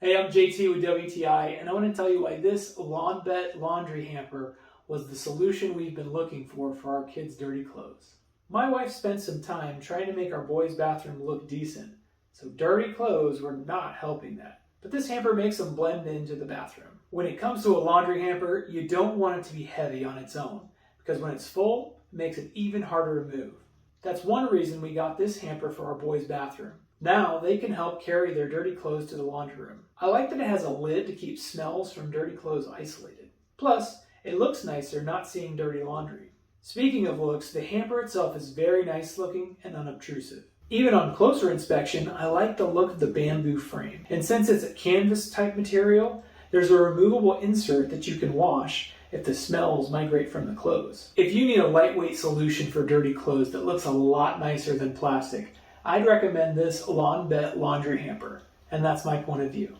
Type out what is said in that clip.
Hey, I'm JT with WTI, and I want to tell you why this Lonbet laundry hamper was the solution we've been looking for our kids' dirty clothes. My wife spent some time trying to make our boys' bathroom look decent, so dirty clothes were not helping that. But this hamper makes them blend into the bathroom. When it comes to a laundry hamper, you don't want it to be heavy on its own, because when it's full, it makes it even harder to move. That's one reason we got this hamper for our boys' bathroom. Now they can help carry their dirty clothes to the laundry room. I like that it has a lid to keep smells from dirty clothes isolated. Plus, it looks nicer not seeing dirty laundry. Speaking of looks, the hamper itself is very nice looking and unobtrusive. Even on closer inspection, I like the look of the bamboo frame. And since it's a canvas type material, there's a removable insert that you can wash if the smells migrate from the clothes. If you need a lightweight solution for dirty clothes that looks a lot nicer than plastic, I'd recommend this Lonbet laundry hamper, and that's my point of view.